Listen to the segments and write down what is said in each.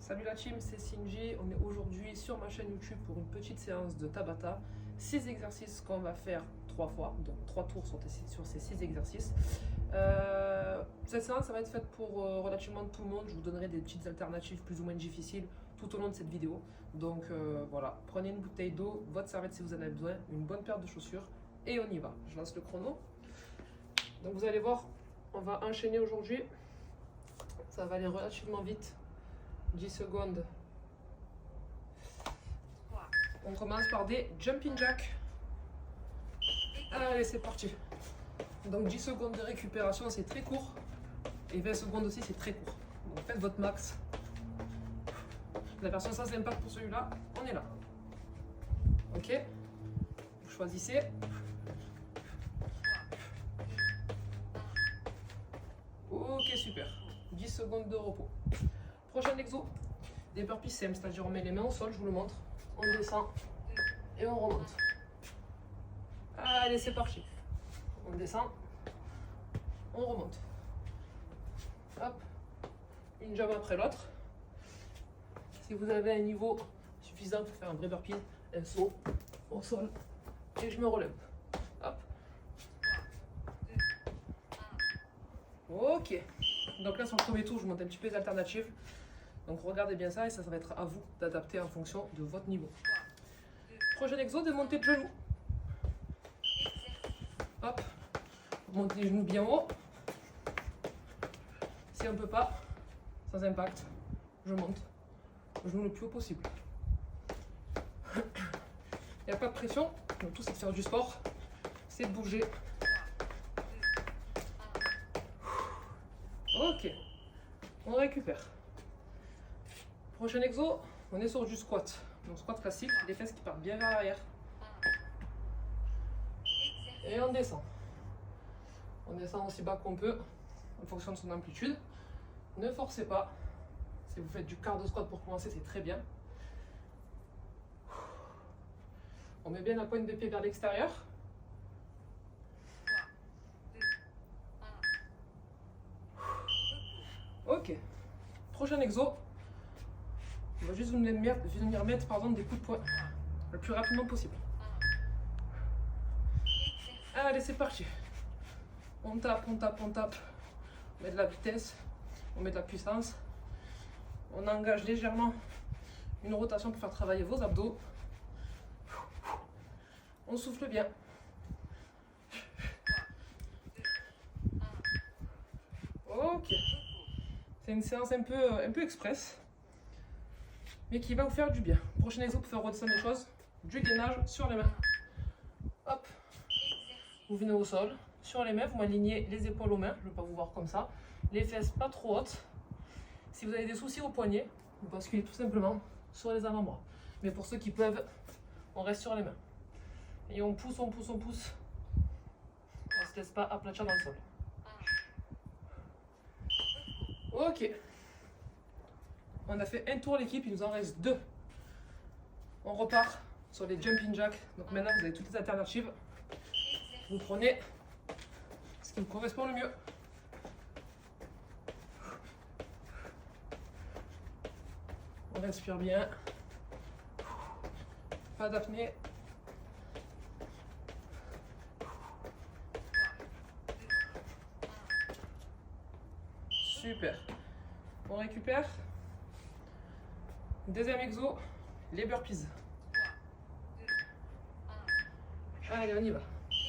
Salut la team, c'est Shinji. On est aujourd'hui sur ma chaîne YouTube pour une petite séance de Tabata. 6 exercices qu'on va faire 3 fois, donc 3 tours sur ces 6 exercices. Cette séance, ça va être faite pour relativement tout le monde. Je vous donnerai des petites alternatives plus ou moins difficiles tout au long de cette vidéo. Donc voilà, prenez une bouteille d'eau, votre serviette si vous en avez besoin, une bonne paire de chaussures et on y va. Je lance le chrono. Donc vous allez voir, on va enchaîner aujourd'hui. Ça va aller relativement vite. 10 secondes. On commence par des jumping jacks. Allez, c'est parti. Donc 10 secondes de récupération, c'est très court. Et 20 secondes aussi, c'est très court. Donc faites votre max. La version sans impact pour celui-là, on est là. Ok. Vous choisissez. Ok, super. 10 secondes de repos. Prochain exo, des burpees simples, c'est-à-dire on met les mains au sol, je vous le montre, on descend et on remonte. Allez, c'est parti. On descend, on remonte. Hop, une jambe après l'autre. Si vous avez un niveau suffisant pour faire un vrai burpee, un saut au sol et je me relève. Hop. Ok. Donc là, sur le premier tour, je vous montre un petit peu les alternatives. Donc regardez bien ça et ça va être à vous d'adapter en fonction de votre niveau. Prochain exo, de montée de genoux. Hop, montez les genoux bien haut. Si on ne peut pas, sans impact, je monte le genou le plus haut possible. Il n'y a pas de pression, donc tout c'est de faire du sport, c'est de bouger. Ok, on récupère. Prochain exo, on est sur du squat. Donc squat classique, les fesses qui partent bien vers l'arrière. Et on descend. On descend aussi bas qu'on peut, en fonction de son amplitude. Ne forcez pas. Si vous faites du cardio squat pour commencer, c'est très bien. On met bien la pointe de pied vers l'extérieur. Ok. Prochain exo. On va juste venir mettre par exemple des coups de poing le plus rapidement possible. Allez, c'est parti. On tape, on tape, on tape. On met de la vitesse, on met de la puissance. On engage légèrement une rotation pour faire travailler vos abdos. On souffle bien. Ok. C'est une séance un peu express, mais qui va vous faire du bien. Prochain exo pour faire redescendre les choses, du gainage sur les mains. Hop. Vous venez au sol, sur les mains, vous m'alignez les épaules aux mains, je ne veux pas vous voir comme ça. Les fesses pas trop hautes. Si vous avez des soucis au poignet, vous basculez tout simplement sur les avant-bras. Mais pour ceux qui peuvent, on reste sur les mains. Et on pousse, on pousse, on pousse. On ne se laisse pas aplatir dans le sol. Ok. On a fait un tour l'équipe, il nous en reste 2. On repart sur les jumping jacks. Donc maintenant vous avez toutes les alternatives. Vous prenez ce qui vous correspond le mieux. On respire bien. Pas d'apnée. Super. On récupère. Deuxième exo, les burpees. Allez, on y va.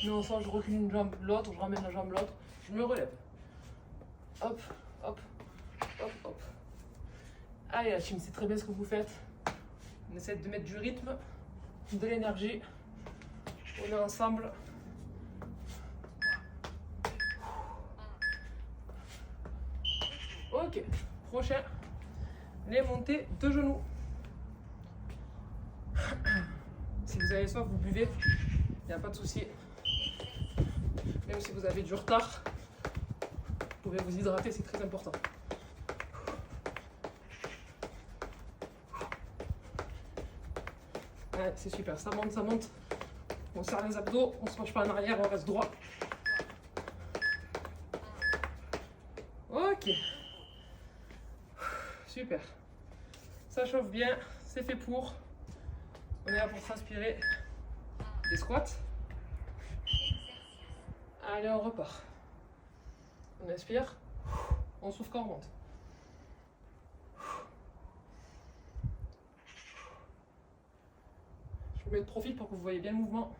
Non, sans je recule une jambe, l'autre, je ramène la jambe, l'autre, je me relève. Hop, hop, hop, hop. Allez, la team, c'est très bien ce que vous faites. On essaie de mettre du rythme, de l'énergie. On est ensemble. Ok, prochain, les montées de genoux. Si vous avez soif, vous buvez, il n'y a pas de souci. Même si vous avez du retard, vous pouvez vous hydrater, c'est très important. Ouais, c'est super, ça monte, ça monte. On serre les abdos, on ne se penche pas en arrière, on reste droit. Ok. Super. Ça chauffe bien, c'est fait pour. On est là pour s'inspirer des squats. Allez, on repart. On inspire, on souffle quand on monte. Je vous mets de profil pour que vous voyez bien le mouvement,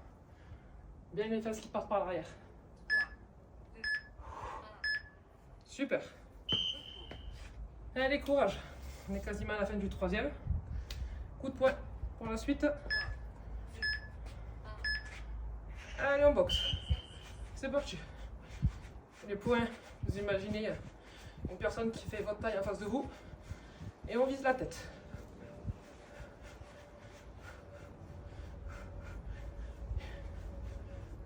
bien les fesses qui partent par l'arrière. Super. Allez, courage. On est quasiment à la fin du troisième. Coup de poing pour la suite. Allez, on boxe. C'est parti. Les poings, vous imaginez une personne qui fait votre taille en face de vous. Et on vise la tête.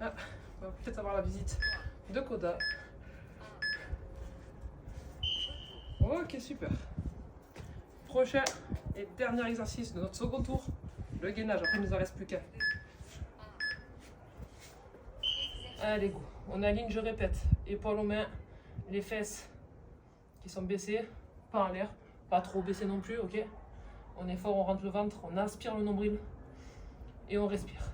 Ah, on va peut-être avoir la visite de Koda. Ok, super. Prochain et dernier exercice de notre second tour, le gainage. Après, il ne nous en reste plus qu'un. Allez, go. On aligne, je répète, épaules aux mains, les fesses qui sont baissées, pas en l'air, pas trop baissées non plus, ok. On est fort, on rentre le ventre, on inspire le nombril et on respire.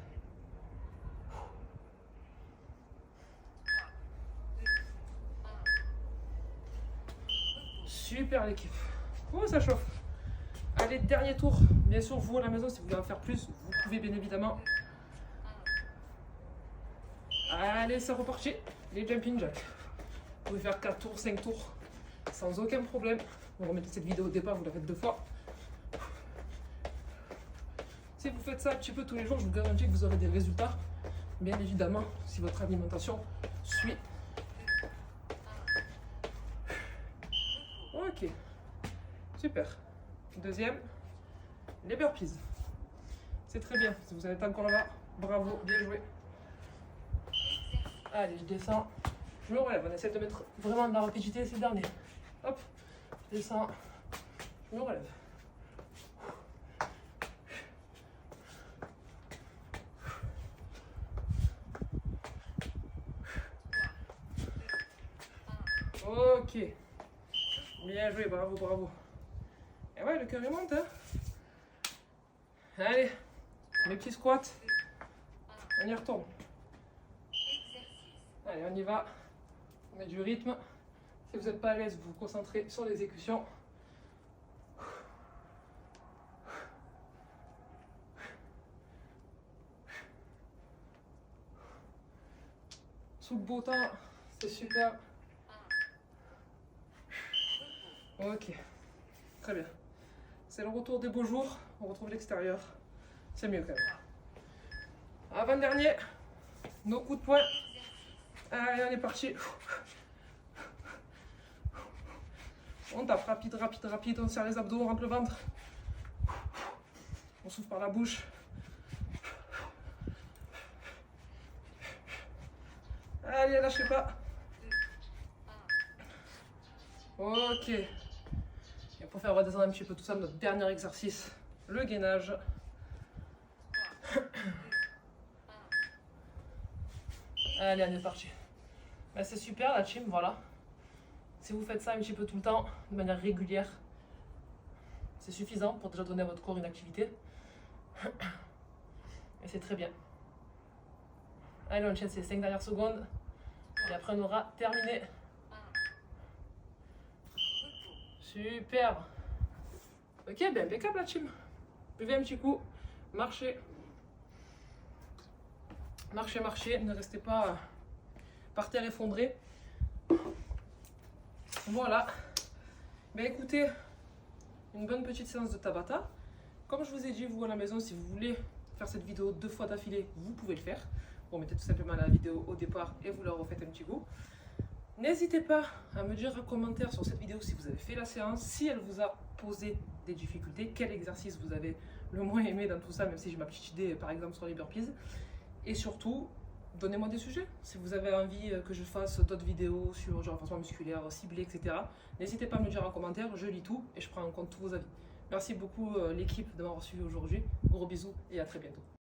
Super l'équipe. Oh, ça chauffe. Allez, dernier tour. Bien sûr, vous à la maison, si vous voulez en faire plus, vous pouvez bien évidemment. Allez, c'est reparti. Les jumping jacks. Vous pouvez faire 4 tours, 5 tours, sans aucun problème. Vous remettez cette vidéo au départ, vous la faites 2 fois. Si vous faites ça un petit peu tous les jours, je vous garantis que vous aurez des résultats. Bien évidemment, si votre alimentation suit. Ok, super. Deuxième, les burpees. C'est très bien. Si vous êtes encore là, bravo, bien joué. Allez, je descends. Je me relève. On essaie de mettre vraiment de la rapidité ces derniers. Hop, je descends. Je me relève. Ok. Bien joué, bravo, bravo. Et ouais, le cœur il monte, hein. Allez, mes petits squats. On y retourne. Allez, on y va. On met du rythme. Si vous n'êtes pas à l'aise, vous vous concentrez sur l'exécution. Sous le beau temps, c'est super. Ok, très bien. C'est le retour des beaux jours. On retrouve l'extérieur. C'est mieux quand même. Avant-dernier, nos coups de poing. Allez, on est parti. On tape rapide, rapide, rapide. On serre les abdos, on rentre le ventre. On souffle par la bouche. Allez, lâchez pas. Ok. Et pour faire redescendre un petit peu tout ça, notre dernier exercice, le gainage. Allez, on est parti. Ben, c'est super la team, voilà. Si vous faites ça un petit peu tout le temps, de manière régulière, c'est suffisant pour déjà donner à votre corps une activité. Et c'est très bien. Allez, on tient ces 5 dernières secondes. Et après, on aura terminé. Super. Ok, ben impeccable la team. Buvez un petit coup. Marchez. Marchez, marchez. Ne restez pas par terre effondré. Voilà. Ben écoutez, une bonne petite séance de Tabata. Comme je vous ai dit, vous à la maison, si vous voulez faire cette vidéo 2 fois d'affilée, vous pouvez le faire. Vous mettez tout simplement la vidéo au départ et vous leur refaites un petit coup. N'hésitez pas à me dire en commentaire sur cette vidéo si vous avez fait la séance, si elle vous a posé des difficultés, quel exercice vous avez le moins aimé dans tout ça, même si j'ai ma petite idée par exemple sur les burpees. Et surtout, donnez-moi des sujets. Si vous avez envie que je fasse d'autres vidéos sur genre renforcement musculaire, ciblé, etc. N'hésitez pas à me le dire en commentaire, je lis tout et je prends en compte tous vos avis. Merci beaucoup l'équipe de m'avoir suivi aujourd'hui. Gros bisous et à très bientôt.